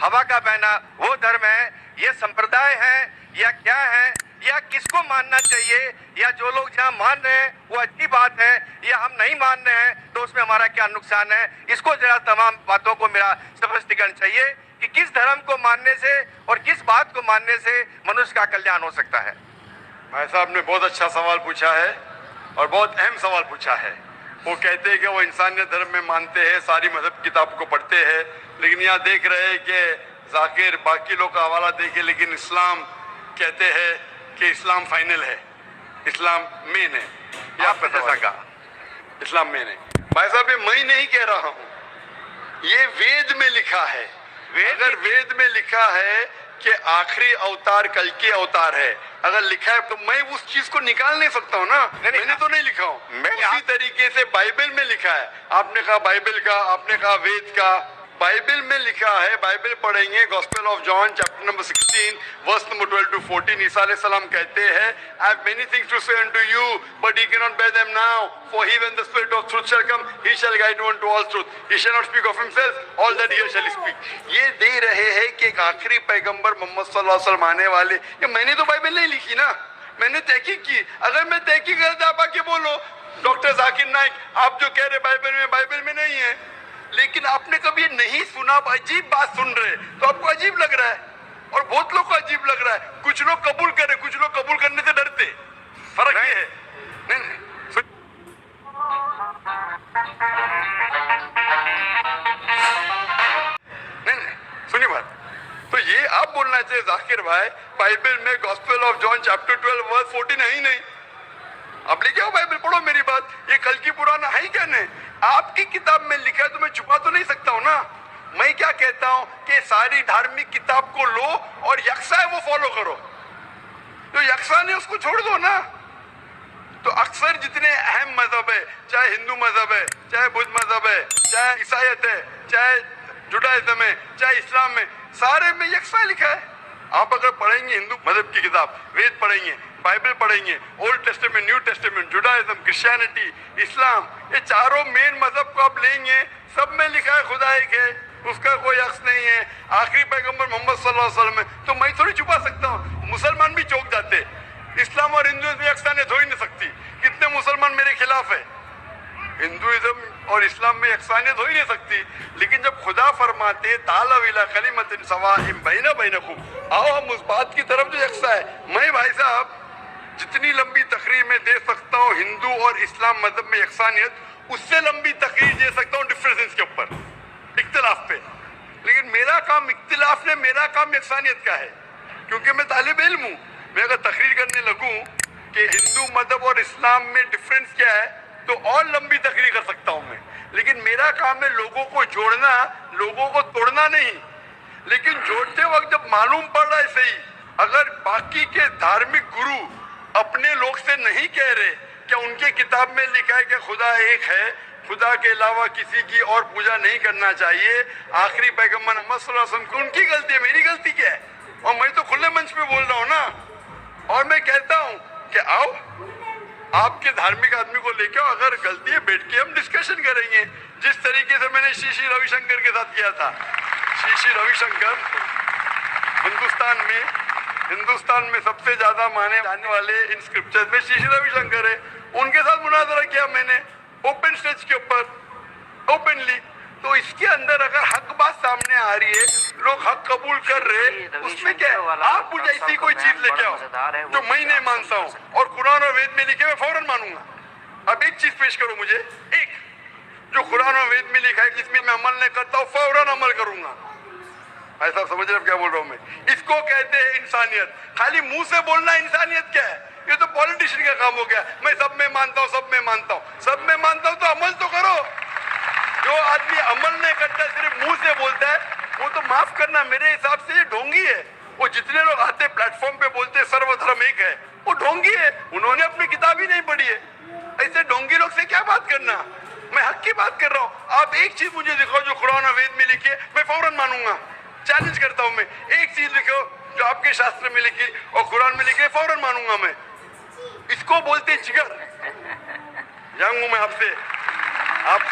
हवा का बहना वो धर्म है, ये संप्रदाय है या क्या है, या किसको मानना चाहिए, या जो लोग जहां मान रहे हैं वो अच्छी बात है, या हम नहीं मान रहे हैं तो उसमें हमारा क्या नुकसान है। इसको जरा तमाम बातों को मेरा स्पष्टीकरण चाहिए कि किस धर्म को मानने से और किस बात को मानने से मनुष्य का कल्याण हो सकता है। भाई साहब ने बहुत अच्छा सवाल पूछा है और बहुत अहम सवाल पूछा है। वो कहते हैं कि वो इंसानियत धर्म में मानते हैं, सारी मजहब किताब को पढ़ते हैं, लेकिन यहाँ देख रहे हैं कि जाकिर बाकी लोग का हवाला देके, लेकिन इस्लाम कहते हैं कि इस्लाम फाइनल है, इस्लाम मेन है। ये आपने जैसा कहा, इस्लाम मेन है। भाई साहब ये मैं नहीं कह रहा हूँ, ये वेद में लिखा है। अगर वेद में लिखा है कि आखिरी अवतार कल के अवतार है, अगर लिखा है तो मैं उस चीज को निकाल नहीं सकता हूँ ना। मैंने तो नहीं लिखा हूँ, उसी तरीके से बाइबल में लिखा है। आपने कहा बाइबल का, आपने कहा वेद का, बाइबल में लिखा है। बाइबल पढ़ेंगे, gospel of John chapter number 16 verse number 12 to 14। Isa अलैहि सलाम कहते हैं, I have many things to say unto you, but ye cannot bear them now. For he, when the Spirit of truth shall come, he shall guide you unto all truth. He shall not speak of himself, all that he shall speak. ये दे रहे हैं कि एक आखिरी पैगंबर मोहम्मद सल्लल्लाहु अलैहि वसल्लम आने वाले। ये मैंने तो बाइबल नहीं लिखी ना, मैंने तहकीक की। अगर मैं तहकीक करता, आप आके बोलो डॉक्टर जाकिर नाइक, आप जो कह रहे बाइबल में नहीं है, लेकिन आपने कभी नहीं सुना, अजीब बात सुन रहे तो आपको अजीब लग रहा है, और बहुत लोग को अजीब लग रहा है। कुछ लोग कबूल करे, कुछ लोग कबूल करने से डरते। फर्क ये है। नहीं सुनिए बात, तो ये आप बोलना चाहिए जाकिर भाई, बाइबल में gospel of John chapter 12 verse 14 है ही नहीं। अब लेके आओ बाइबल, पढ़ो मेरी बात। ये कल की पुराना है ही कहने, आपकी किताब में लिखा है तो मैं छुपा तो नहीं सकता हूं ना। मैं क्या कहता हूं कि सारी धार्मिक किताब को लो और यकसा है वो फॉलो करो, जो यकसा नहीं उसको छोड़ दो ना। तो अक्सर जितने अहम मजहब है, चाहे हिंदू मजहब है, चाहे बुद्ध मजहब है, चाहे ईसाईयत है, चाहे जुडाइज्म है, चाहे इस्लाम में, सारे में यकसा लिखा है। आप अगर पढ़ेंगे हिंदू मजहब की किताब, वेद पढ़ेंगे, बाइबल पढ़ेंगे, Old Testament, New Testament, Judaism, Christianity, Islam, ये चारों मेन मजहब को आप लेंगे, सब में लिखा है खुदा एक है, उसका कोई अक्स नहीं है, आखिरी पैगंबर मोहम्मद सल्लल्लाहु अलैहि वसल्लम है। तो मैं थोड़ी छुपा सकता हूँ, मुसलमान भी चौंक जाते। इस्लाम और हिंदुइज्म में यकसानियत हो ही नहीं सकती। कितने मुसलमान मेरे खिलाफ है, हिंदुइज्म और इस्लाम में यकसानियत हो ही नहीं सकती। लेकिन जब खुदा फरमाते तालव इला कलिमतिन सवाइम बैना बैनकुम, आओ हम उस बात की तरफ जो यकसा है। मैं भाई साहब जितनी लंबी तकरीर में दे सकता हूँ हिंदू और इस्लाम मजहब में यकसानियत, उससे लंबी तकरीर दे सकता हूँ डिफरेंसेस के ऊपर, इख्तिलाफ पे। लेकिन मेरा काम इख्तिलाफ ने, मेरा काम यकसानियत का है, क्योंकि मैं तालिब इल्म हूँ। मैं अगर तकरीर करने लगूँ कि हिंदू मजहब और इस्लाम में डिफरेंस क्या है, तो और लंबी तकरीर कर सकता हूँ मैं। लेकिन मेरा काम है लोगों को जोड़ना, लोगों को तोड़ना नहीं। लेकिन जोड़ते वक्त जब मालूम पड़ रहा है सही, अगर बाकी के धार्मिक गुरु अपने लोग से नहीं कह रहे क्या उनके किताब में लिखा है कि खुदा एक है, खुदा के अलावा किसी की और पूजा नहीं करना चाहिए, आखिरी पैगंबर मोहम्मद सल्लल्लाहु अलैहि वसल्लम, उनकी गलती है, मेरी गलती क्या है? और मैं तो खुले मंच पे बोल रहा हूँ ना, और मैं कहता हूँ कि आओ आपके धार्मिक आदमी को लेके आओ, अगर गलती है बैठ के हम डिस्कशन करेंगे, जिस तरीके से मैंने श्री रविशंकर के साथ किया था। श्री रविशंकर हिंदुस्तान में सबसे ज्यादा माने जाने वाले इन स्क्रिप्चर्स में श्री रविशंकर है। उनके साथ मुनाजरा किया मैंने ओपन स्टेज के ऊपर, ओपनली। तो इसके अंदर अगर हक बात सामने आ रही है, लोग हक कबूल कर रहे, उसमें क्या है? आप मुझे ऐसी कोई चीज लेके आओ जो मैं नहीं मानता हूँ और कुरान और वेद में लिखे मैं फौरन मानूंगा। अब एक चीज पेश करो मुझे, एक जो कुरान और वेद में लिखा है जिसमें मैं अमल नहीं करता हूँ, फौरन अमल करूंगा। ऐसा समझ रहे क्या बोल रहा हूँ मैं? इसको कहते हैं इंसानियत। खाली मुंह से बोलना इंसानियत क्या है? ये तो पॉलिटिशियन का काम हो गया। मैं सब में मानता हूँ, सब में मानता हूँ, सब में मानता हूँ, तो अमल तो करो। जो आदमी अमल नहीं करता, सिर्फ मुंह से बोलता है, वो तो माफ करना मेरे हिसाब से ये ढोंगी है। वो जितने लोग आते प्लेटफॉर्म पे बोलते सर्वधर्म एक है, वो ढोंगी है। उन्होंने अपनी किताब ही नहीं पढ़ी है। ऐसे ढोंगी लोग से क्या बात करना? मैं हक की बात कर रहा हूँ। आप एक चीज मुझे दिखाओ जो कुरान और वेद में लिखी है, मैं फौरन मानूंगा। चैलेंज करता हूँ मैं, एक चीज लिखो जो आपके शास्त्र में लिखी और कुरान में लिखी, फौरन मानूंगा मैं। इसको बोलते जिगर। यंग हूं मैं आपसे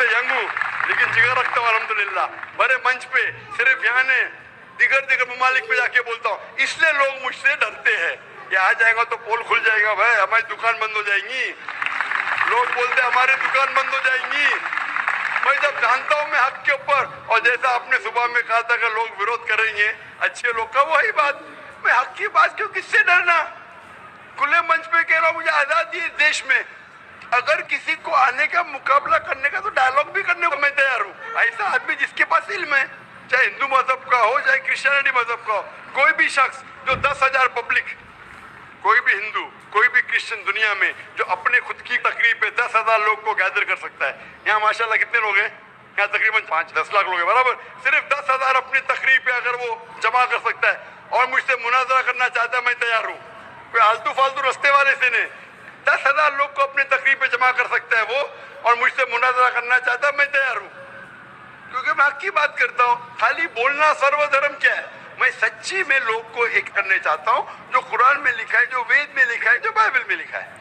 यंग हूं, लेकिन जिगर रखता हूँ अल्हम्दुलिल्लाह। बड़े मंच पे सिर्फ यहाँ ने दिगर ममालिक में जाके बोलता हूँ, इसलिए लोग मुझसे डरते हैं। ये आ जाएगा तो पोल खुल जाएगा भाई, हमारी दुकान बंद हो जाएंगी। लोग बोलते हमारी दुकान बंद हो जाएंगी। मैं जब जानता हूं मैं हक के ऊपर, और जैसा आपने सुबह में कहा था कि लोग विरोध करेंगे अच्छे लोग का, वही बात, मैं हक की बात क्यों, किससे डरना। खुले मंच पे कह रहा हूं, मुझे आजादी है देश में, अगर किसी को आने का मुकाबला करने का तो डायलॉग भी करने को मैं तैयार हूं। ऐसा आदमी जिसके पास इल्म है, चाहे हिंदू मजहब का हो चाहे क्रिश्चियनिटी मजहब का हो, कोई भी शख्स जो 10,000 पब्लिक, कोई भी हिंदू कोई भी क्रिश्चियन दुनिया में जो अपने खुद की तकरीब पे 10,000 लोग को गैदर कर सकता है। यहाँ माशाल्लाह कितने लोग हैं, यहाँ तकरीबन 5-10 लाख लोग हैं बराबर। सिर्फ 10,000 अपनी तकरीब पे अगर वो जमा कर सकता है और मुझसे मुनाजरा करना चाहता है, मैं तैयार हूँ। कोई आलतू फालतू रस्ते वाले से नहीं, 10,000 लोग को अपनी तकरीब पे जमा कर सकता है वो, और मुझसे मुनाजरा करना चाहता है, मैं तैयार हूँ। क्योंकि मैं हक की बात करता हूँ। खाली बोलना सर्वधर्म क्या है, मैं सच्ची में लोग को एक करने चाहता हूँ, जो कुरान में लिखा है, जो वेद में लिखा है, जो बाइबल में लिखा है।